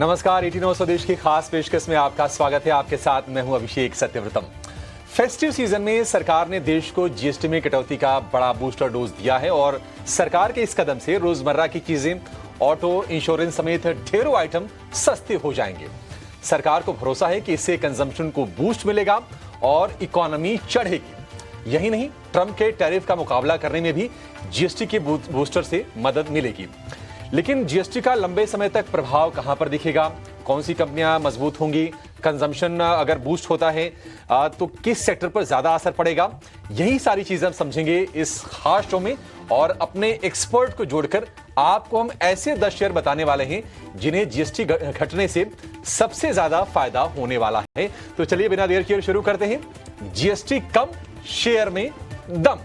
नमस्कार, 18 स्वदेश की खास पेशकश में आपका स्वागत है। आपके साथ मैं हूं अभिषेक सत्यव्रतम। फेस्टिव सीजन में सरकार ने देश को जीएसटी में कटौती का बड़ा बूस्टर डोज दिया है और सरकार के इस कदम से रोजमर्रा की चीजें, ऑटो, इंश्योरेंस समेत ढेरों आइटम सस्ते हो जाएंगे। सरकार को भरोसा है कि इससे कंजम्पशन को बूस्ट मिलेगा और इकोनॉमी चढ़ेगी। यही नहीं, ट्रंप के टैरिफ का मुकाबला करने में भी जीएसटी के बूस्टर से मदद मिलेगी। लेकिन जीएसटी का लंबे समय तक प्रभाव कहां पर दिखेगा, कौन सी कंपनियां मजबूत होंगी, कंजम्पशन अगर बूस्ट होता है तो किस सेक्टर पर ज्यादा असर पड़ेगा, यही सारी चीजें हम समझेंगे इस खास शो में। और अपने एक्सपर्ट को जोड़कर आपको हम ऐसे 10 शेयर बताने वाले हैं जिन्हें जीएसटी घटने से सबसे ज्यादा फायदा होने वाला है। तो चलिए बिना देर किए शुरू करते हैं। जीएसटी कम, शेयर में दम।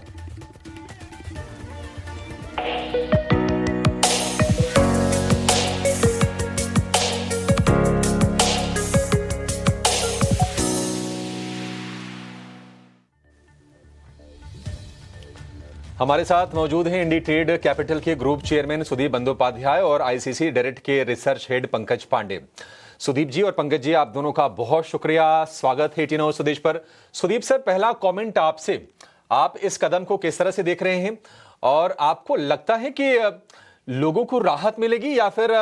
हमारे साथ मौजूद हैं इंडीट्रेड कैपिटल के ग्रुप चेयरमैन सुदीप बंदोपाध्याय और आईसीसी डायरेक्ट के रिसर्च हेड पंकज पांडे। सुदीप जी और पंकज जी, आप दोनों का बहुत शुक्रिया, स्वागत है 18 स्वदेश पर। सुदीप सर, पहला कमेंट आपसे, आप इस कदम को किस तरह से देख रहे हैं और आपको लगता है कि लोगों को राहत मिलेगी या फिर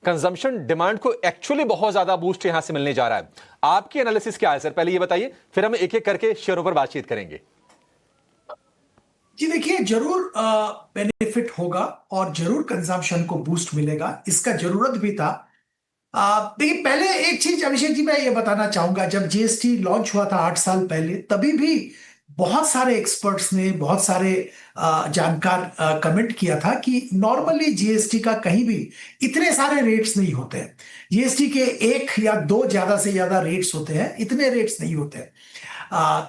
कंजम्पशन डिमांड को एक्चुअली बहुत ज्यादा बूस्ट यहां से मिलने जा रहा है? आपकी एनालिसिस क्या है सर, पहले ये बताइए, फिर हम एक एक करके शेयरों पर बातचीत करेंगे। जी देखिए, जरूर बेनिफिट होगा और जरूर कंजम्पशन को बूस्ट मिलेगा, इसका जरूरत भी था। देखिए, पहले एक चीज अभिषेक जी मैं ये बताना चाहूंगा, जब जीएसटी लॉन्च हुआ था 8 साल पहले, तभी भी बहुत सारे एक्सपर्ट्स ने, बहुत सारे जानकार कमेंट किया था कि नॉर्मली जीएसटी का कहीं भी इतने सारे रेट्स नहीं होते हैं। जीएसटी के 1 या 2 ज्यादा से ज्यादा रेट्स होते हैं, इतने रेट्स नहीं होते हैं।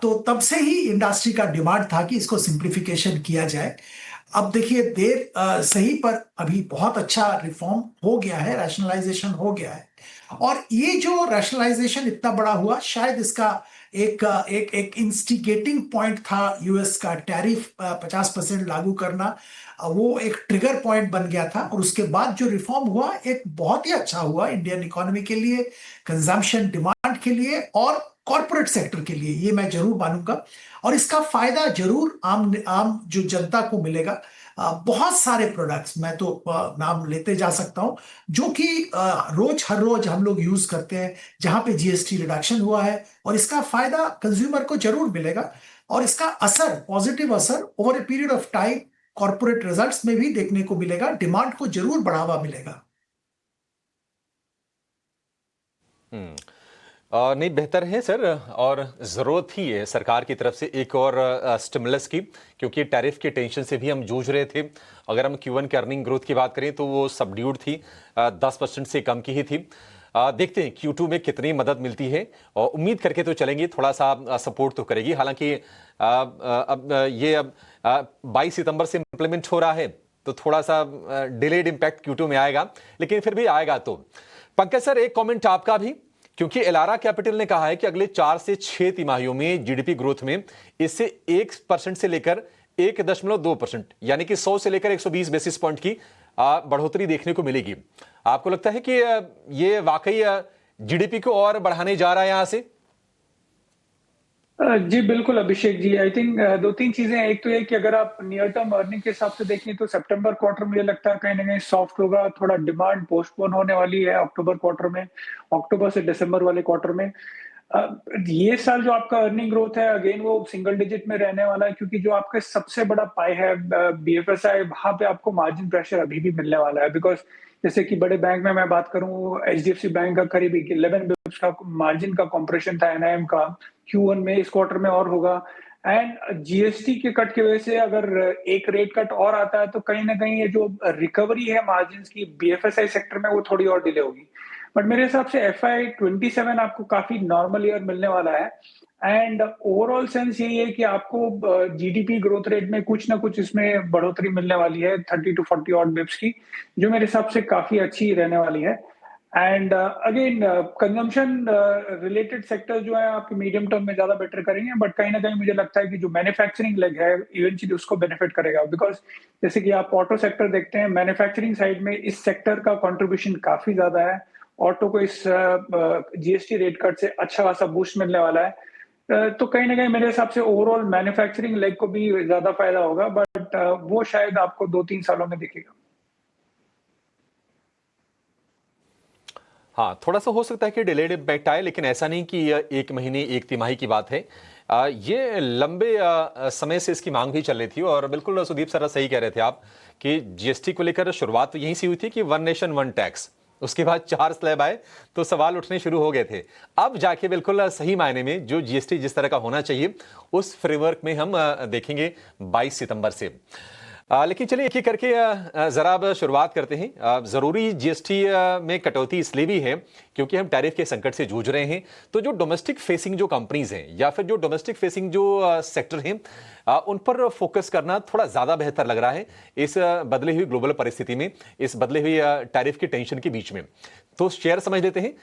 तो तब से ही इंडस्ट्री का डिमांड था कि इसको सिंप्लीफिकेशन किया जाए। अब देखिए, देर सही पर अभी बहुत अच्छा रिफॉर्म हो गया है, रैशनलाइजेशन हो गया है। और ये जो रैशनलाइजेशन इतना बड़ा हुआ, शायद इसका एक एक एक इंस्टिगेटिंग पॉइंट था यूएस का टैरिफ 50% लागू करना। वो एक ट्रिगर पॉइंट बन गया था और उसके बाद जो रिफॉर्म हुआ एक बहुत ही अच्छा हुआ इंडियन इकोनॉमी के लिए, कंजम्पशन डिमांड के लिए और कॉर्पोरेट सेक्टर के लिए, ये मैं जरूर मानूंगा। और इसका फायदा जरूर आम जो जनता को मिलेगा। बहुत सारे प्रोडक्ट्स, मैं तो नाम लेते जा सकता हूं, जो कि हर रोज हम लोग यूज करते हैं, जहां पे जीएसटी रिडक्शन हुआ है, और इसका फायदा कंज्यूमर को जरूर मिलेगा। और इसका असर, पॉजिटिव असर over a period of time corporate results में भी देखने को मिलेगा, डिमांड को जरूर बढ़ावा मिलेगा। नहीं, बेहतर है सर, और ज़रूरत ही है सरकार की तरफ से एक और स्टिमुलस की, क्योंकि टैरिफ के टेंशन से भी हम जूझ रहे थे। अगर हम Q1 की अर्निंग ग्रोथ की बात करें तो वो सबड्यूड थी, 10% से कम की ही थी। देखते हैं Q2 में कितनी मदद मिलती है, और उम्मीद करके तो चलेंगे थोड़ा सा सपोर्ट तो करेगी। हालांकि अब ये 22 सितंबर से इम्प्लीमेंट हो रहा है, तो थोड़ा सा डिलेड इम्पैक्ट Q2 में आएगा, लेकिन फिर भी आएगा। तो पंकज सर, एक कॉमेंट आपका भी, क्योंकि एलारा कैपिटल ने कहा है कि अगले 4 से 6 तिमाहियों में जीडीपी ग्रोथ में इससे 1% से लेकर 1.2%, यानी कि 100 से लेकर 120 बेसिस पॉइंट की बढ़ोतरी देखने को मिलेगी। आपको लगता है कि ये वाकई जीडीपी को और बढ़ाने जा रहा है यहां से? जी बिल्कुल अभिषेक जी, आई थिंक 2-3 चीजें हैं। एक तो ये कि अगर आप नियर टर्म अर्निंग के हिसाब से देखें तो सितंबर क्वार्टर मुझे लगता है कहीं ना कहीं सॉफ्ट होगा, थोड़ा डिमांड पोस्टपोन होने वाली है अक्टूबर क्वार्टर में, अक्टूबर से दिसंबर वाले क्वार्टर में। ये साल जो आपका अर्निंग ग्रोथ है, अगेन वो सिंगल डिजिट में रहने वाला है, क्योंकि जो आपका सबसे बड़ा पाई है बीएफएसआई, वहां पे आपको मार्जिन प्रेशर अभी भी मिलने वाला है। बिकॉज जैसे कि बड़े बैंक में मैं बात करूं, एचडीएफसी बैंक का करीब 11 बिप्स का मार्जिन का कॉम्प्रेशन था एनआईएम का Q1 में, इस क्वार्टर में और होगा। एंड जीएसटी के कट की वजह से अगर एक रेट कट और आता है तो कहीं ना कहीं ये जो रिकवरी है मार्जिन की बीएफएसआई सेक्टर में, वो थोड़ी और डिले होगी। बट मेरे हिसाब से FY27 आपको काफी नॉर्मल ईयर मिलने वाला है। एंड ओवरऑल सेंस यही है कि आपको जीडीपी ग्रोथ रेट में कुछ ना कुछ इसमें बढ़ोतरी मिलने वाली है, 30 to 40 ऑड बिप्स की, जो मेरे हिसाब से काफी अच्छी रहने वाली है। And again consumption related sector जो है आपके मीडियम टर्म में ज्यादा बेटर करेंगे, बट कहीं ना कहीं मुझे लगता है कि जो मैन्युफैक्चरिंग लेग है इवेंचुअली उसको बेनिफिट करेगा। बिकॉज जैसे कि आप ऑटो सेक्टर देखते हैं, मैन्युफैक्चरिंग साइड में इस सेक्टर का कंट्रीब्यूशन काफी ज्यादा है, ऑटो को इस जीएसटी रेट कट से अच्छा खासा बूस्ट मिलने वाला है। तो कहीं ना कहीं मेरे हिसाब से ओवरऑल मैन्युफैक्चरिंग लेग को भी ज्यादा फायदा होगा, बट वो शायद आपको 2-3 सालों में दिखेगा। हाँ, थोड़ा सा हो सकता है कि डिलेड इम्पैक्ट आए, लेकिन ऐसा नहीं कि यह 1 महीने 1 तिमाही की बात है। ये लंबे समय से इसकी मांग भी चल रही थी और बिल्कुल सुदीप सर सही कह रहे थे आप कि जीएसटी को लेकर शुरुआत तो यहीं से हुई थी कि वन नेशन वन टैक्स, उसके बाद 4 स्लैब आए तो सवाल उठने शुरू हो गए थे। अब जाके बिल्कुल सही मायने में जो जीएसटी जिस तरह का होना चाहिए उस फ्रेमवर्क में हम देखेंगे 22 सितंबर से। लेकिन चलिए एक एक करके जरा अब शुरुआत करते हैं। जरूरी जीएसटी में कटौती इसलिए भी है क्योंकि हम टैरिफ के संकट से जूझ रहे हैं। तो जो डोमेस्टिक फेसिंग जो कंपनीज हैं या फिर जो डोमेस्टिक फेसिंग जो सेक्टर हैं उन पर फोकस करना थोड़ा ज्यादा बेहतर लग रहा है इस बदली हुई ग्लोबल परिस्थिति में, इस बदले हुई टैरिफ की टेंशन के बीच में। तो शेयर समझ लेते हैं।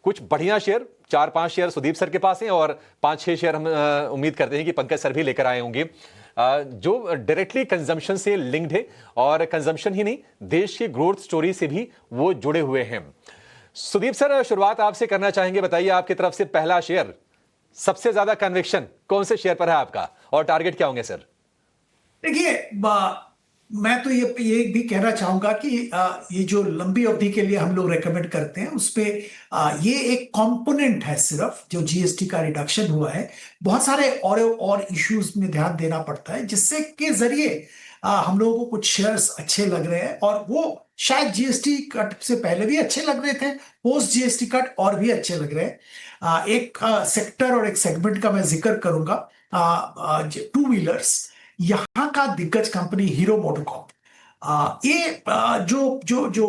कुछ बढ़िया शेयर 4-5 शेयर सुदीप सर के पास हैं और 5-6 शेयर हम उम्मीद करते हैं कि पंकज सर भी लेकर आए होंगे जो डायरेक्टली कंजम्पशन से लिंक्ड है और कंजम्पशन ही नहीं देश की ग्रोथ स्टोरी से भी वो जुड़े हुए हैं। सुदीप सर, शुरुआत आपसे करना चाहेंगे। बताइए आपकी तरफ से पहला शेयर, सबसे ज्यादा कन्विक्शन कौन से शेयर पर है आपका और टारगेट क्या होंगे सर? देखिए, मैं तो ये भी कहना चाहूंगा कि ये जो लंबी अवधि के लिए हम लोग रेकमेंड करते हैं उस पे ये एक कंपोनेंट है सिर्फ, जो जीएसटी का रिडक्शन हुआ है। बहुत सारे और इश्यूज में ध्यान देना पड़ता है जिससे के जरिए हम लोगों को कुछ शेयर्स अच्छे लग रहे हैं और वो शायद जीएसटी कट से पहले भी अच्छे लग रहे थे, पोस्ट जीएसटी कट और भी अच्छे लग रहे हैं। एक सेक्टर और एक सेगमेंट का मैं जिक्र करूंगा, टू व्हीलर्स। यहाँ का दिग्गज कंपनी हीरो मोटोकॉर्प, ये जो जो जो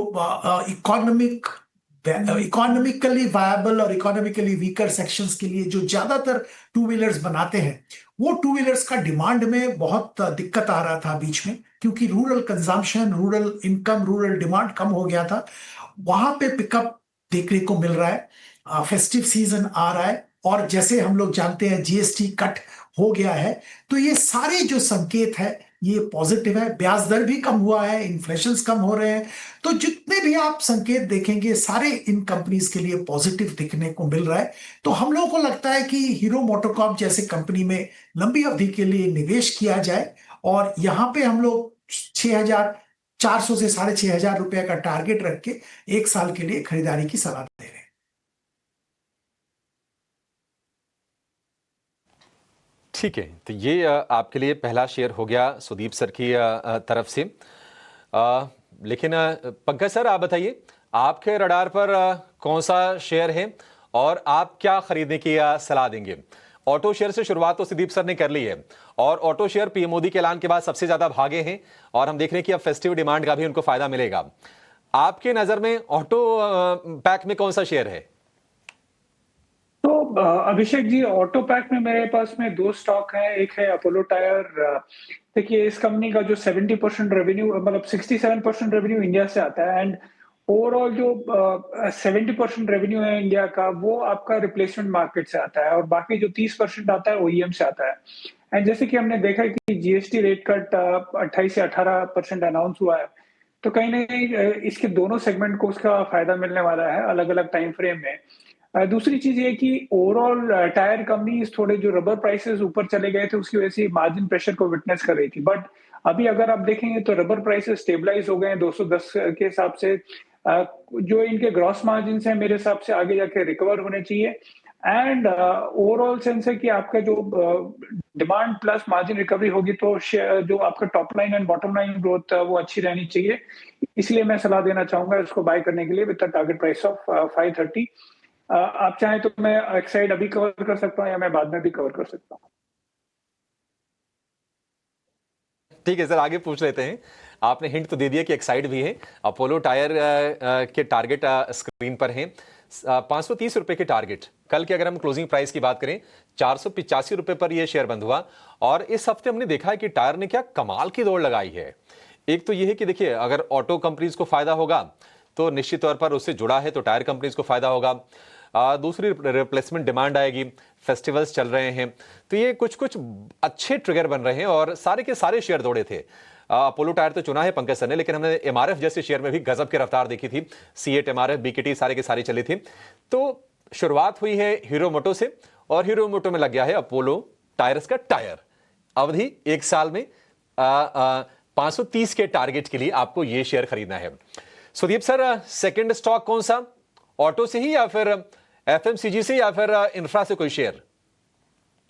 इकोनॉमिकली वायबल और इकोनॉमिकली वीकर सेक्शंस के लिए जो ज्यादातर टू व्हीलर्स बनाते हैं, वो टू व्हीलर्स का डिमांड में बहुत दिक्कत आ रहा था बीच में, क्योंकि rural consumption, rural income, rural demand कम हो गया था। वहां पे पिकअप देखने को मिल रहा है। फेस्टिव सीजन आ रहा है और जैसे हम लोग जानते हैं जीएसटी कट हो गया है, तो ये सारे जो संकेत है ये पॉजिटिव है। ब्याज दर भी कम हुआ है, इन्फ्लेशन कम हो रहे हैं, तो जितने भी आप संकेत देखेंगे सारे इन कंपनीज के लिए पॉजिटिव दिखने को मिल रहा है। तो हम लोगों को लगता है कि हीरो मोटोकॉर्प जैसे कंपनी में लंबी अवधि के लिए निवेश किया जाए और यहाँ पे हम लोग 6,400 से 6,500 रुपए का टारगेट रख के 1 साल के लिए खरीदारी की सलाह दे रहे हैं। ठीक है, तो ये आपके लिए पहला शेयर हो गया सुदीप सर की तरफ से। लेकिन पंकज सर, आप बताइए आपके रडार पर कौन सा शेयर है और आप क्या खरीदने की सलाह देंगे? ऑटो शेयर से शुरुआत तो सुदीप सर ने कर ली है और ऑटो शेयर पीएम मोदी के ऐलान के बाद सबसे ज्यादा भागे हैं और हम देख रहे हैं कि अब फेस्टिव डिमांड का भी उनको फायदा मिलेगा। आपके नजर में ऑटो पैक में कौन सा शेयर है? तो अभिषेक जी, ऑटो पैक में मेरे पास में 2 स्टॉक हैं। एक है अपोलो टायर। देखिए, इस कंपनी का जो 70% रेवेन्यू, मतलब 67% रेवेन्यू इंडिया से आता है एंड ओवरऑल जो 70% रेवेन्यू है इंडिया का, वो आपका रिप्लेसमेंट मार्केट से आता है और बाकी जो 30% आता है ओईएम से आता है। एंड जैसे कि हमने देखा है कि जीएसटी रेट कट 28 से 18% अनाउंस हुआ है, तो कहीं ना कहीं इसके दोनों सेगमेंट को उसका फायदा मिलने वाला है अलग अलग टाइम फ्रेम में। दूसरी चीज ये कि ओवरऑल टायर कंपनीज थोड़े जो रबर प्राइसेस ऊपर चले गए थे उसकी वजह से मार्जिन प्रेशर को विटनेस कर रही थी, बट अभी अगर आप देखेंगे तो रबर प्राइसेस स्टेबलाइज हो गए हैं 210 के हिसाब से। जो इनके ग्रॉस मार्जिन है मेरे हिसाब से आगे जाके रिकवर होने चाहिए एंड ओवरऑल सेंस है कि आपका जो डिमांड प्लस मार्जिन रिकवरी होगी तो जो आपका top line and bottom line growth वो अच्छी रहनी चाहिए। इसलिए मैं सलाह देना चाहूंगा इसको बाय करने के लिए with the target price of 530। आप चाहें तो मैं एक्साइड अभी कवर कर सकता हूं या मैं बाद में भी कवर कर सकता हूं। ठीक है सर, आगे पूछ लेते हैं। आपने हिंट तो दे दिया कि एक्साइड भी है। अपोलो टायर के टारगेट स्क्रीन पर हैं 530 रुपए के टारगेट। कल के अगर हम क्लोजिंग प्राइस की बात करें 485 रुपए पर यह शेयर बंद हुआ और इस हफ्ते हमने देखा है कि टायर ने क्या कमाल की दौड़ लगाई है। एक तो यह है कि देखिए, अगर ऑटो कंपनीज को फायदा होगा तो निश्चित तौर पर उससे जुड़ा है तो टायर कंपनीज को फायदा होगा। दूसरी रिप्लेसमेंट डिमांड आएगी, फेस्टिवल्स चल रहे हैं, तो ये कुछ कुछ अच्छे ट्रिगर बन रहे हैं और सारे के सारे शेयर दौड़े थे। अपोलो टायर तो चुना है पंकज सर ने, लेकिन हमने एमआरएफ जैसे शेयर में भी गजब की रफ्तार देखी थी। C8 एमआरएफ बीकेटी सारे के सारी चली थी। तो शुरुआत हुई है हीरो मोटो से और हीरो मोटो में लग गया है अपोलो टायर्स का टायर। अवधि 1 साल में 530 के टारगेट के लिए आपको यह शेयर खरीदना है। सुदीप सर, सेकंड स्टॉक कौन सा, ऑटो से ही या फिर एफएमसीजी से या फिर इंफ्रा से कोई शेयर?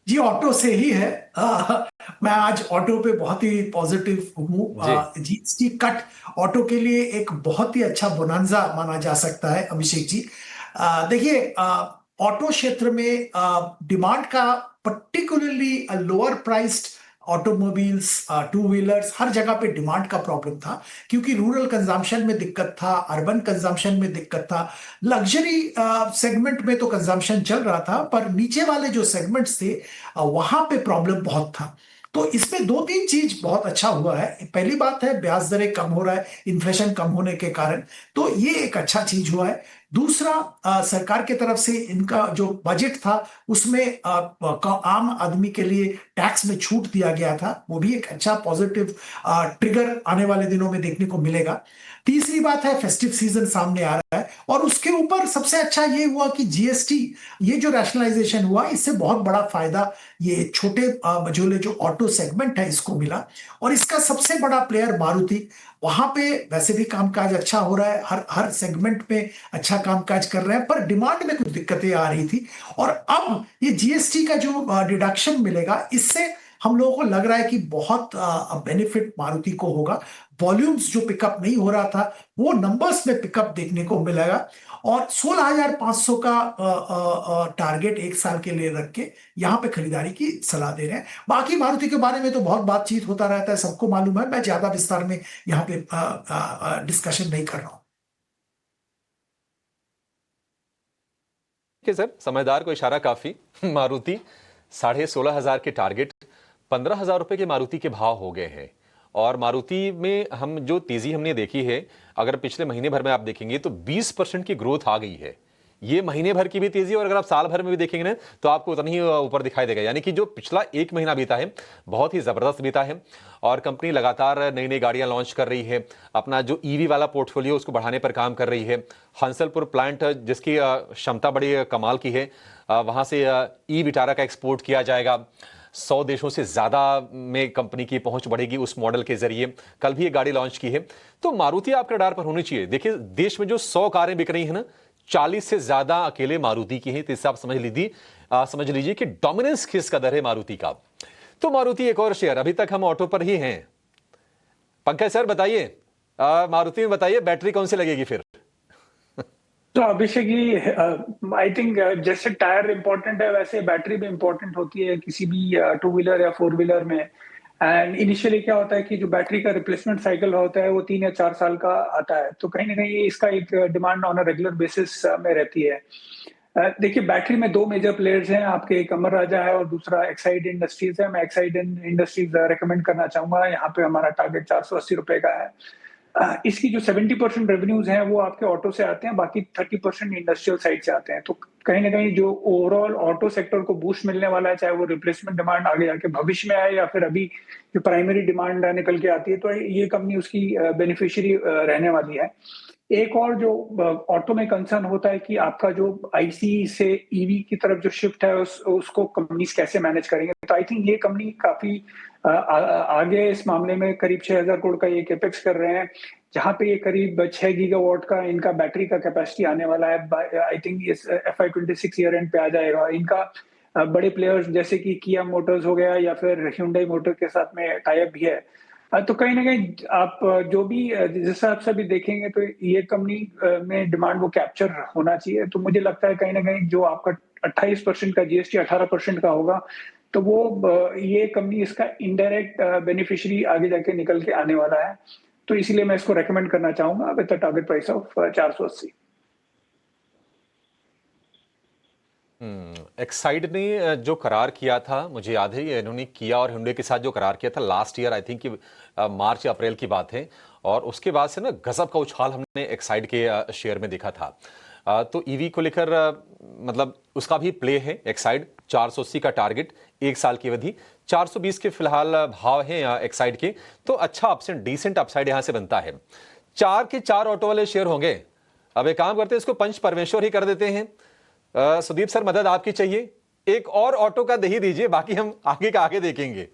जी ऑटो से ही है। मैं आज ऑटो पे बहुत ही पॉजिटिव हूँ। जीएसटी कट ऑटो के लिए एक बहुत ही अच्छा बोनांजा माना जा सकता है अभिषेक जी। देखिए, ऑटो क्षेत्र में डिमांड का particularly lower priced automobiles, two wheelers, हर जगह पे डिमांड का प्रॉब्लम था, क्योंकि रूरल कंजम्पशन में दिक्कत था, अर्बन कंजम्पशन में दिक्कत था। लग्जरी सेगमेंट में तो कंजम्पशन चल रहा था, पर नीचे वाले जो सेगमेंट्स थे वहां पे प्रॉब्लम बहुत था। तो इसमें 2-3 चीज बहुत अच्छा हुआ है। पहली बात है, ब्याज दरें कम हो रहा है इन्फ्लेशन कम होने के कारण, तो ये एक अच्छा चीज हुआ है। दूसरा, सरकार की तरफ से इनका जो बजट था उसमें आम आदमी के लिए टैक्स में छूट दिया गया था, वो भी एक अच्छा पॉजिटिव ट्रिगर आने वाले दिनों में देखने को मिलेगा। तीसरी बात है, फेस्टिव सीजन सामने आ रहा है, और उसके ऊपर सबसे अच्छा ये हुआ कि जीएसटी, ये जो रैशनलाइजेशन हुआ, इससे बहुत बड़ा फायदा ये छोटे मझोले जो ऑटो सेगमेंट है इसको मिला। और इसका सबसे बड़ा प्लेयर मारुति, वहां पे वैसे भी कामकाज अच्छा हो रहा है, हर हर सेगमेंट में अच्छा कामकाज कर रहे हैं, पर डिमांड में कुछ दिक्कतें आ रही थी। और अब ये जीएसटी का जो डिडक्शन मिलेगा, इससे हम लोगों को लग रहा है कि बहुत बेनिफिट मारुति को होगा। वॉल्यूम्स जो पिकअप नहीं हो रहा था, वो नंबर्स में पिकअप देखने को मिलेगा। और 16,500 का टारगेट 1 साल के लिए रख के यहां पे खरीदारी की सलाह दे रहे हैं। बाकी मारुति के बारे में तो बहुत बातचीत होता रहता है, सबको मालूम है, मैं ज्यादा विस्तार में यहाँ पे डिस्कशन नहीं कर रहा हूं। सर, समझदार को इशारा काफी। मारुति 16,500 के टारगेट, 15,000 रुपए के मारुति के भाव हो गए हैं। और मारुति में हम जो तेजी हमने देखी है, अगर पिछले महीने भर में आप देखेंगे तो 20% की ग्रोथ आ गई है। ये महीने भर की भी तेजी, और अगर आप साल भर में भी देखेंगे ना तो आपको उतना ही ऊपर दिखाई देगा। यानी कि जो पिछला 1 महीना बीता है बहुत ही जबरदस्त बीता है, और कंपनी लगातार नई नई गाड़ियां लॉन्च कर रही है, अपना जो ईवी वाला पोर्टफोलियो उसको बढ़ाने पर काम कर रही है। हंसलपुर प्लांट जिसकी क्षमता बड़ी कमाल की है, वहां से ई विटारा का एक्सपोर्ट किया जाएगा। 100 देशों से ज्यादा में कंपनी की पहुंच बढ़ेगी उस मॉडल के जरिए। कल भी एक गाड़ी लॉन्च की है, तो मारुति आपके रडार पर होनी चाहिए। देखिए, देश में जो 100 कारें बिक रही है ना, 40 से ज्यादा अकेले मारुति की है। तो इससे आप समझ लीजिए कि डोमिनेंस किस कदर है मारुति का। तो मारुति एक और शेयर, अभी तक हम ऑटो पर ही हैं। पंकज सर बताइए, मारुति में बताइए बैटरी कौन सी लगेगी फिर? तो अभिषेक जी, आई थिंक जैसे टायर इंपॉर्टेंट है, वैसे बैटरी भी इंपॉर्टेंट होती है किसी भी 2 व्हीलर या 4 व्हीलर में। एंड इनिशियली क्या होता है कि जो बैटरी का रिप्लेसमेंट साइकिल होता है वो 3 या 4 साल का आता है, तो कहीं ना कहीं इसका एक demand on a regular basis में रहती है। देखिए, बैटरी में 2 मेजर प्लेयर्स हैं आपके, एक अमर राजा है और दूसरा एक्साइड इंडस्ट्रीज है। मैं एक्साइड इंडस्ट्रीज रेकमेंड करना चाहूंगा, यहाँ पे हमारा टारगेट 480 रुपए का है। इसकी जो 70% रेवेन्यूज हैं वो आपके ऑटो से आते हैं, बाकी 30% इंडस्ट्रियल साइड से आते हैं। तो कहीं ना कहीं जो ओवरऑल ऑटो सेक्टर को बूस्ट मिलने वाला है, चाहे वो रिप्लेसमेंट डिमांड आगे जाके भविष्य में आए या फिर अभी जो प्राइमरी डिमांड निकल के आती है, तो ये कंपनी उसकी बेनिफिशियरी रहने वाली है। एक और जो ऑटो में कंसर्न होता है कि आपका जो आईसी से ईवी की तरफ जो शिफ्ट है उसको कंपनीज कैसे मैनेज करेंगे। तो आई थिंक ये कंपनी काफी आगे इस मामले में करीब 6,000 करोड़ का ये कैपेक्स कर रहे हैं, जहां पे ये करीब 6 गीगावाट का इनका बैटरी का कैपेसिटी आने वाला है। आई थिंक ये FY26 ईयर एंड पे आ जाएगा। इनका बड़े प्लेयर्स जैसे कि किया मोटर्स हो गया या फिर Hyundai मोटर के साथ में टाई अप भी है। तो कहीं ना कहीं आप जो भी जिस हिसाब से भी देखेंगे तो ये कंपनी में डिमांड वो कैप्चर होना चाहिए। तो मुझे लगता है कहीं ना कहीं जो आपका 28% का जीएसटी 18% का होगा, तो वो ये कंपनी इसका इनडायरेक्ट बेनिफिशियरी आगे जाके निकल के आने वाला है। तो इसीलिए मैं इसको रेकमेंड करना चाहूंगा with the target price of 480। Exide ने जो करार किया था, मुझे याद है, ये इन्होंने किया और Hyundai के साथ जो करार किया था लास्ट ईयर, आई थिंक कि मार्च या अप्रैल की बात है, और उसके बाद से ना गजब का उछाल हमने एक्साइड के शेयर में देखा था। तो ईवी को लेकर मतलब उसका भी प्ले है एक्साइड, 480 का टारगेट, एक साल की अवधि, 420 के फिलहाल भाव हैं एक्साइड के, तो अच्छा अपसाइड, डिसेंट अपसाइड यहां से बनता है। 4 के 4 ऑटो वाले शेयर होंगे। अब एक काम करते हैं, इसको पंच परमेश्वर ही कर देते हैं। सुदीप सर, मदद आपकी चाहिए, एक और ऑटो का दही दीजिए, बाकी हम आगे का आगे देखेंगे।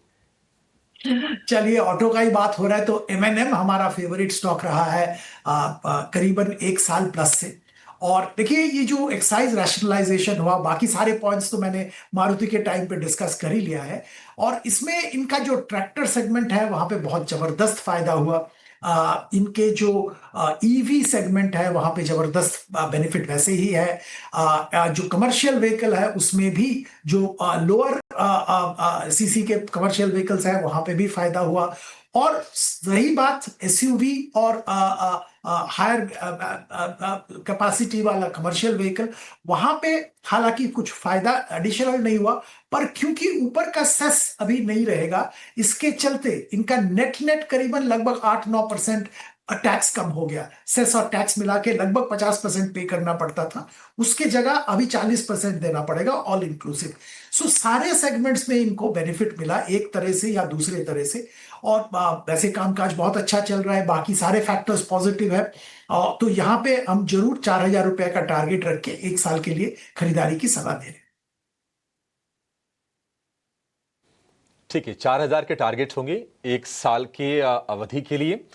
चलिए, ऑटो का ही बात हो रहा है तो एमएनएम हमारा फेवरेट स्टॉक रहा है करीबन 1 साल प्लस से। और देखिए, ये जो एक्साइज रैशनलाइजेशन हुआ, बाकी सारे पॉइंट्स तो मैंने मारुति के टाइम पे डिस्कस कर ही लिया है। और इसमें इनका जो ट्रैक्टर सेगमेंट है वहां पे बहुत जबरदस्त फायदा हुआ। इनके जो ईवी सेगमेंट है वहां पे जबरदस्त बेनिफिट वैसे ही है। जो कमर्शियल व्हीकल है उसमें भी जो लोअर सीसी के कमर्शियल व्हीकल्स है वहां पे भी फायदा हुआ। और रही बात एसयूवी और हायर कैपेसिटी वाला कमर्शियल व्हीकल, वहां पे हालांकि कुछ फायदा एडिशनल नहीं हुआ, पर क्योंकि ऊपर का सेस अभी नहीं रहेगा, इसके चलते इनका नेट नेट करीबन लगभग 8-9% टैक्स कम हो गया। सेस और टैक्स मिला के लगभग 50% पे करना पड़ता था, उसके जगह अभी 40% देना पड़ेगा ऑल इंक्लूसिव। सो सारे सेगमेंट्स में इनको बेनिफिट मिला एक तरह से या दूसरे तरह से। और वैसे कामकाज बहुत अच्छा चल रहा है, बाकी सारे फैक्टर्स पॉजिटिव है। तो यहां पे हम जरूर 4,000 रुपए का टारगेट रख के 1 साल के लिए खरीदारी की सलाह दे रहे हैं। ठीक है, 4,000 के टारगेट होंगे 1 साल के अवधि के लिए।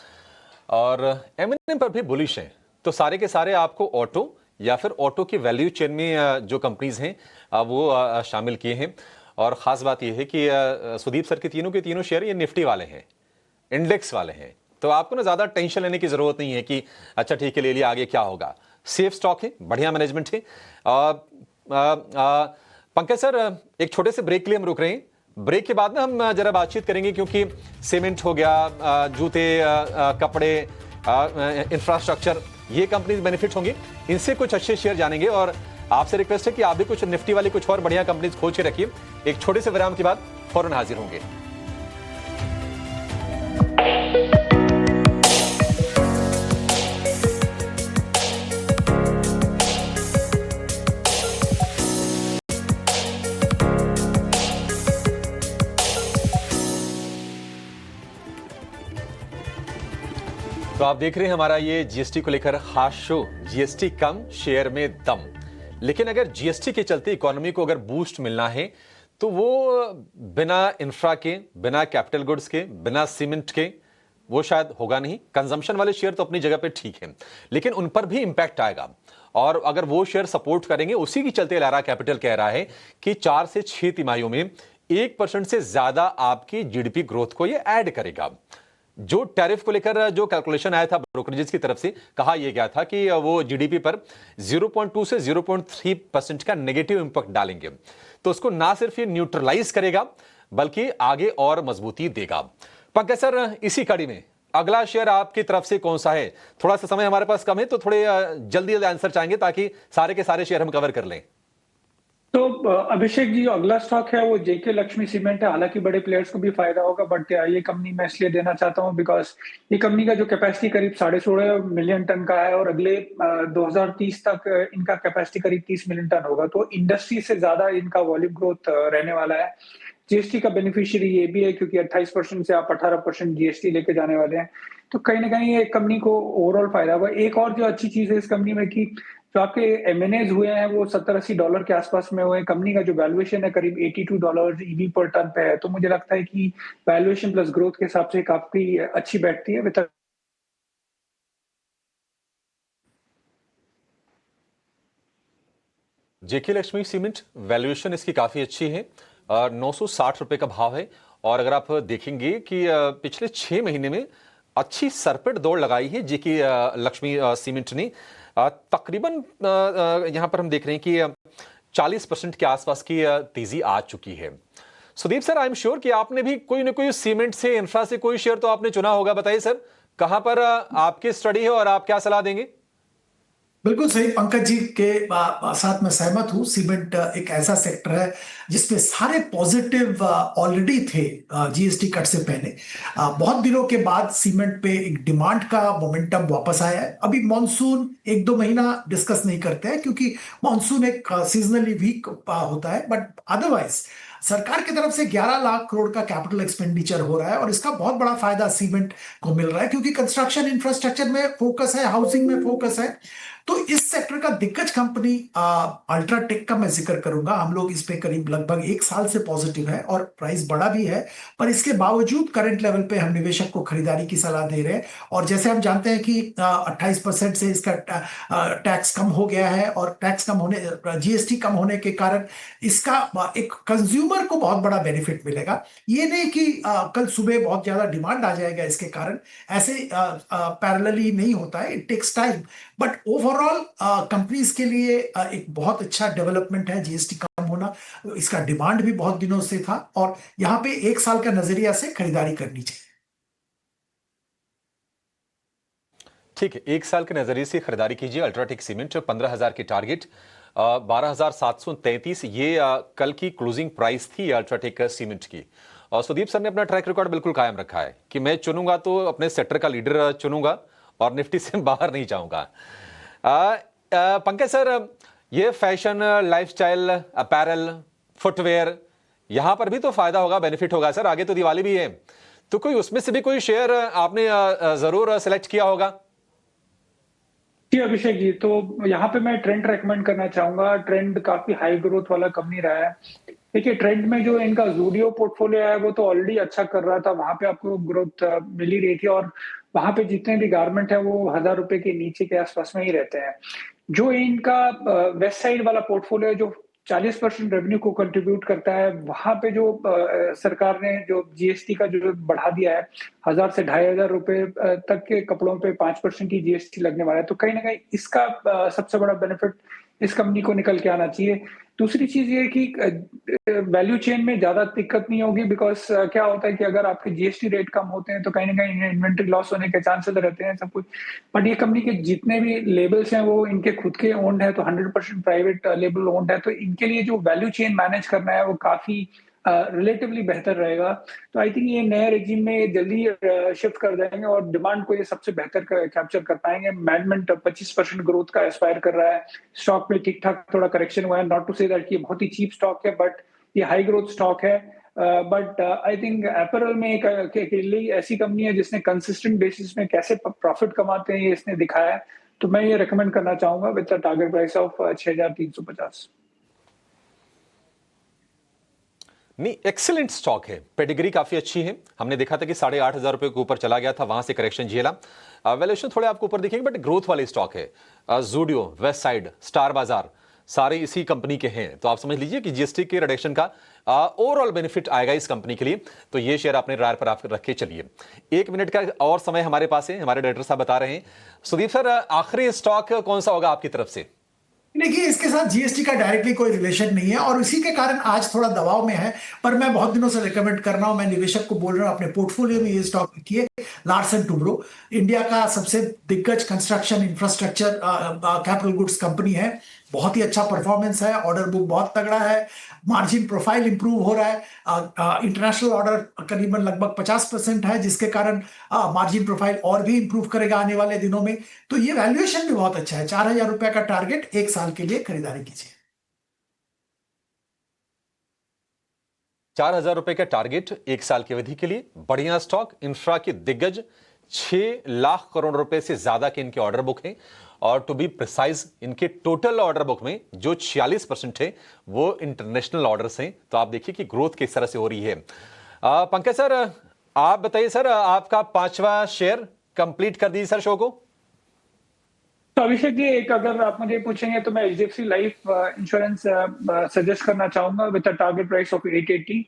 और एमएनएम पर भी बुलिश हैं, तो सारे के सारे आपको ऑटो या फिर ऑटो की वैल्यू चेन में जो कंपनीज हैं वो शामिल किए हैं। और ख़ास बात यह है कि सुदीप सर के तीनों शेयर ये निफ्टी वाले हैं, इंडेक्स वाले हैं, तो आपको ना ज़्यादा टेंशन लेने की ज़रूरत नहीं है कि अच्छा ठीक है ले लिया, आगे क्या होगा। सेफ स्टॉक है, बढ़िया मैनेजमेंट है। पंकज सर, एक छोटे से ब्रेक के लिए हम रुक रहे हैं। ब्रेक के बाद ना हम जरा बातचीत करेंगे, क्योंकि सीमेंट हो गया, जूते, कपड़े, इंफ्रास्ट्रक्चर, ये कंपनीज बेनिफिट होंगी, इनसे कुछ अच्छे शेयर जानेंगे। और आपसे रिक्वेस्ट है कि आप भी कुछ निफ्टी वाली कुछ और बढ़िया कंपनीज खोज के रखिए। एक छोटे से विराम के बाद फौरन हाजिर होंगे। तो आप देख रहे हैं हमारा ये जीएसटी को लेकर खास शो, जीएसटी कम शेयर में दम। लेकिन अगर जीएसटी के चलते इकोनॉमी को अगर बूस्ट मिलना है तो वो बिना इंफ्रा के, बिना कैपिटल गुड्स के, बिना सीमेंट के वो शायद होगा नहीं। कंजम्पशन वाले शेयर तो अपनी जगह पे ठीक है, लेकिन उन पर भी इंपैक्ट आएगा। और अगर वो शेयर सपोर्ट करेंगे, उसी की चलते लारा कैपिटल कह रहा है कि 4 से 6 तिमाहियों में 1% से ज्यादा आपकी जीडीपी ग्रोथ को ये ऐड करेगा। जो टैरिफ को लेकर जो कैलकुलेशन आया था ब्रोकरेजेस की तरफ से, कहा यह गया था कि वो जीडीपी पर 0.2 से 0.3% का नेगेटिव इंपैक्ट डालेंगे। तो उसको ना सिर्फ ये न्यूट्रलाइज करेगा बल्कि आगे और मजबूती देगा। पंकज सर, इसी कड़ी में अगला शेयर आपकी तरफ से कौन सा है? थोड़ा सा समय हमारे पास कम है, तो थोड़े जल्दी जल्दी आंसर चाहेंगे ताकि सारे के सारे शेयर हम कवर कर लें। तो अभिषेक जी, जो अगला स्टॉक है वो जेके लक्ष्मी सीमेंट है। हालांकि बड़े प्लेयर्स को भी फायदा होगा, बट ये कंपनी मैं इसलिए देना चाहता हूं बिकॉज ये कंपनी का जो कैपेसिटी करीब 16.5 मिलियन टन का है और अगले 2030 तक इनका कैपेसिटी करीब 30 मिलियन टन होगा। तो इंडस्ट्री से ज्यादा इनका वॉल्यूम ग्रोथ रहने वाला है। जीएसटी का बेनिफिशियरी ये भी है क्योंकि 28% से आप 18% जीएसटी लेके जाने वाले हैं। तो कहीं ना कहीं ये कंपनी को ओवरऑल फायदा होगा। एक और जो अच्छी चीज है इस कंपनी में कि जो आपके एमएनएज हुए हैं वो $70-80 के आसपास में हुए हैं। कंपनी का जो वैल्यूएशन है करीब $82 ईवी पर टन पे है। तो मुझे लगता है कि वैल्यूएशन प्लस ग्रोथ के हिसाब से काफी अच्छी बैठती है। जेके लक्ष्मी सीमेंट वैल्यूएशन इसकी काफी अच्छी है, 960 रुपए का भाव है। और अगर आप देखेंगे कि पिछले 6 महीने में अच्छी सरपेट दौड़ लगाई है जेके लक्ष्मी सीमेंट ने। तकरीबन यहां पर हम देख रहे हैं कि 40% के आसपास की तेजी आ चुकी है। Sudeep sir, I am sure कि आपने भी कोई ना कोई सीमेंट से, इंफ्रा से कोई शेयर तो आपने चुना होगा। बताइए सर, कहां पर आपकी स्टडी है और आप क्या सलाह देंगे? बिल्कुल सही पंकज जी के साथ मैं सहमत हूँ। सीमेंट एक ऐसा सेक्टर है जिसमें सारे पॉजिटिव ऑलरेडी थे जीएसटी कट से पहले। बहुत दिनों के बाद सीमेंट पे एक डिमांड का मोमेंटम वापस आया है। अभी मॉनसून एक दो महीना डिस्कस नहीं करते हैं क्योंकि मॉनसून एक सीजनली वीक होता है, बट अदरवाइज सरकार की तरफ से 11 लाख करोड़ का कैपिटल एक्सपेंडिचर हो रहा है और इसका बहुत बड़ा फायदा सीमेंट को मिल रहा है क्योंकि कंस्ट्रक्शन इंफ्रास्ट्रक्चर में फोकस है, हाउसिंग में फोकस है। तो इस सेक्टर का दिग्गज कंपनी अल्ट्राटेक का मैं जिक्र करूंगा। हम लोग इस पे करीब लगभग एक साल से पॉजिटिव है और प्राइस बढ़ा भी है, पर इसके बावजूद करंट लेवल पे हम निवेशक को खरीदारी की सलाह दे रहे हैं। और जैसे हम जानते हैं कि 28% से इसका टैक्स कम हो गया है और टैक्स कम होने, जीएसटी कम होने के कारण इसका एक कंज्यूमर को बहुत बड़ा बेनिफिट मिलेगा। ये नहीं कि कल सुबह बहुत ज्यादा डिमांड आ जाएगा इसके कारण, ऐसे पैरेलली नहीं होता है, it takes time. But overall companies के लिए एक बहुत अच्छा डेवलपमेंट है जीएसटी कम होना। इसका डिमांड भी बहुत दिनों से था और यहां पे एक साल का नजरिया से खरीदारी करनी चाहिए। ठीक है, एक साल के नजरिए से खरीदारी कीजिए। अल्ट्राटेक सीमेंट 15,000 की टारगेट, 12,733 ये कल की क्लोजिंग प्राइस थी अल्ट्राटेक सीमेंट की। और सुदीप सर ने अपना ट्रैक रिकॉर्ड बिल्कुल कायम रखा है कि मैं चुनूंगा तो अपने सेक्टर का लीडर चुनूंगा और निफ्टी से बाहर नहीं जाऊंगा। पंकज सर, ये फैशन, लाइफस्टाइल, अपैरल, फुटवेयर, यहां पर भी तो फायदा होगा, बेनिफिट होगा सर। आगे तो दिवाली भी है, तो कोई उसमें से भी कोई शेयर आपने जरूर सेलेक्ट किया होगा? जी अभिषेक जी, तो यहाँ पे मैं ट्रेंड रेकमेंड करना चाहूंगा। ट्रेंड काफी हाई ग्रोथ वाला कंपनी रहा है। देखिए ट्रेंड में जो इनका जूडियो पोर्टफोलियो है वो तो ऑलरेडी अच्छा कर रहा था, वहां पे आपको ग्रोथ मिल ही रही थी। और वहां पे जितने भी गारमेंट है वो 1,000 रुपए के नीचे के आसपास में ही रहते हैं। जो इनका वेस्ट साइड वाला पोर्टफोलियो जो 40% रेवेन्यू को कंट्रीब्यूट करता है, वहां पे जो सरकार ने जो जीएसटी का जो बढ़ा दिया है, 1,000 से 2,500 रुपए तक के कपड़ों पे 5% की जीएसटी लगने वाला है। तो कहीं ना कहीं इसका सबसे बड़ा बेनिफिट इस कंपनी को निकल के आना चाहिए। दूसरी चीज ये कि वैल्यू चेन में ज्यादा दिक्कत नहीं होगी, बिकॉज क्या होता है कि अगर आपके जीएसटी रेट कम होते हैं तो कहीं ना कहीं इन्वेंट्री लॉस होने के चांसेस रहते हैं सब कुछ। बट ये कंपनी के जितने भी लेबल्स हैं वो इनके खुद के ओन्ड है, तो 100% प्राइवेट लेबल ओन्ड है, तो इनके लिए जो वैल्यू चेन मैनेज करना है वो काफी रिलेटिवली बेहतर रहेगा। तो आई थिंक ये नए रेजिम में ये जल्दी शिफ्ट कर जाएंगे और डिमांड को ये सबसे बेहतर कैप्चर कर पाएंगे। मैनेजमेंट 25% ग्रोथ का एस्पायर कर रहा है। स्टॉक में ठीक ठाक थोड़ा करेक्शन हुआ है, नॉट टू से दैट ये बहुत ही चीप स्टॉक है, बट ये हाई ग्रोथ स्टॉक है। बट आई थिंक एपरल में एक अकेली ऐसी कंपनी है जिसने कंसिस्टेंट बेसिस में कैसे प्रॉफिट कमाते हैं ये इसने दिखाया है। तो मैं ये रेकमेंड करना चाहूंगा विद टारगेट प्राइस ऑफ 6,350। नहीं, एक्सीलेंट स्टॉक है, पेडिग्री काफी अच्छी है। हमने देखा था कि 8,500 रुपए के ऊपर चला गया था, वहां से करेक्शन झेला। वैल्यूएशन थोड़े आपको ऊपर दिखेंगे, बट ग्रोथ वाली स्टॉक है। जूडियो, वेस्ट साइड, स्टार बाजार, सारे इसी कंपनी के हैं। तो आप समझ लीजिए कि जीएसटी के रिडक्शन का ओवरऑल बेनिफिट आएगा इस कंपनी के लिए। तो ये शेयर अपने रार पर आप रख के चलिए। 1 मिनट का और समय हमारे पास है, हमारे डायरेक्टर साहब बता रहे हैं। सुदीप सर, आखिरी स्टॉक कौन सा होगा आपकी तरफ से? देखिए इसके साथ जीएसटी का डायरेक्टली कोई रिलेशन नहीं है और इसी के कारण आज थोड़ा दबाव में है, पर मैं बहुत दिनों से रिकमेंड कर रहा हूं, मैं निवेशक को बोल रहा हूं अपने पोर्टफोलियो में ये स्टॉक रखिए। लार्सन टुब्रो इंडिया का सबसे दिग्गज construction infrastructure capital goods company है। बहुत ही अच्छा परफॉर्मेंस है, ऑर्डर बुक बहुत तगड़ा है, मार्जिन प्रोफाइल इंप्रूव हो रहा है। इंटरनेशनल ऑर्डर करीबन लगभग 50% है, जिसके कारण मार्जिन प्रोफाइल और भी इंप्रूव करेगा आने वाले दिनों में। तो ये वैल्यूएशन भी बहुत अच्छा है। 4,000 रुपए का टारगेट, एक साल के लिए खरीदारी कीजिए। 4,000 रुपए का टारगेट एक साल की अवधि के लिए। बढ़िया स्टॉक, इंफ्रा की दिग्गज, 6 लाख करोड़ रुपए से ज्यादा के इनके ऑर्डर बुक हैं। और टू बी प्रिसाइज, इनके टोटल ऑर्डर बुक में जो 46% है वो इंटरनेशनल ऑर्डर्स हैं। तो आप देखिए कि ग्रोथ किस तरह से हो रही है। पंकज सर, आप बताइए सर, आपका 5वां शेयर कंप्लीट कर दीजिए सर शो को। तो अभिषेक जी, एक अगर आप मुझे पूछेंगे तो मैं एचडीएफसी लाइफ इंश्योरेंस सजेस्ट करना चाहूंगा with a target price of 880।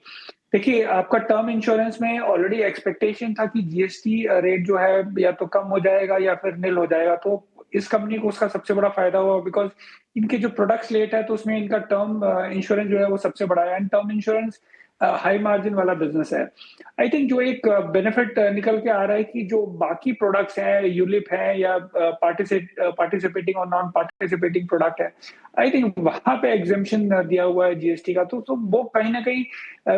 देखिए आपका टर्म इंश्योरेंस में ऑलरेडी एक्सपेक्टेशन था कि जीएसटी रेट जो है या तो कम हो जाएगा या फिर निल हो जाएगा, तो इस कंपनी को उसका सबसे बड़ा फायदा हुआ, बिकॉज इनके जो प्रोडक्ट्स लेट है तो उसमें इनका टर्म इंश्योरेंस जो है वो सबसे बड़ा है। And term insurance high margin वाला बिजनेस है। आई थिंक जो एक बेनिफिट निकल के आ रहा है कि जो बाकी प्रोडक्ट्स हैं, यूलिप है या पार्टिसिपेटिंग और नॉन पार्टिसिपेटिंग प्रोडक्ट है, आई थिंक वहां पे एग्जेम्पशन दिया हुआ है जीएसटी का, तो वो कहीं ना कहीं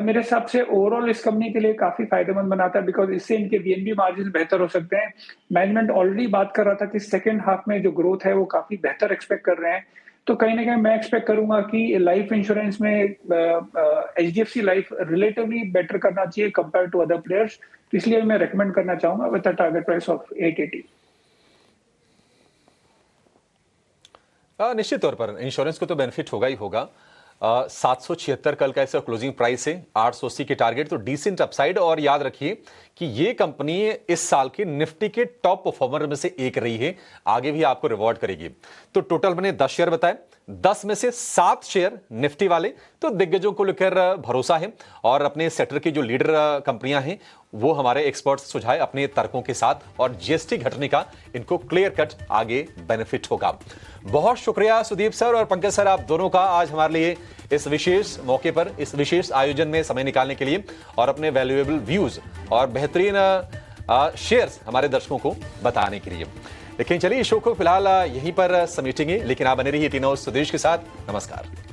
मेरे हिसाब से ओवरऑल इस कंपनी के लिए काफी फायदेमंद बनाता है, बिकॉज इससे इनके वीएनबी मार्जिन बेहतर हो सकते हैं। मैनेजमेंट ऑलरेडी बात कर रहा था कि सेकेंड हाफ में जो ग्रोथ है वो काफी बेहतर एक्सपेक्ट कर रहे हैं, तो कहीं ना कहीं मैं एक्सपेक्ट करूंगा कि लाइफ इंश्योरेंस में एचडीएफसी लाइफ रिलेटिवली बेटर करना चाहिए कंपेयर टू अदर प्लेयर्स, तो इसलिए मैं रेकमेंड करना चाहूंगा with a target price of 880। निश्चित तौर पर इंश्योरेंस को तो बेनिफिट होगा ही होगा। 776 कल का ऐसा क्लोजिंग प्राइस है, 880 की टारगेट, तो डिसेंट अपसाइड। और याद रखिए कि ये कंपनी इस साल के निफ्टी के टॉप परफॉर्मर में से एक रही है, आगे भी आपको रिवॉर्ड करेगी। तो टोटल मैंने 10 शेयर बताए, 10 में से 7 शेयर निफ्टी वाले, तो दिग्गजों को लेकर भरोसा है। और अपने सेक्टर की जो लीडर कंपनियां हैं वो हमारे एक्सपर्ट्स सुझाए अपने तर्कों के साथ, और जीएसटी घटने का इनको क्लियर कट आगे बेनिफिट होगा। बहुत शुक्रिया सुदीप सर और पंकज सर, आप दोनों का आज हमारे लिए इस विशेष मौके पर, इस विशेष आयोजन में समय निकालने के लिए और अपने वैल्यूएबल व्यूज और बेहतरीन शेयर्स हमारे दर्शकों को बताने के लिए। लेकिन चलिए इस शो को फिलहाल यहीं पर समेटेंगे, लेकिन आप बने रहिए टी न्यूज़ सुदेश के साथ। नमस्कार।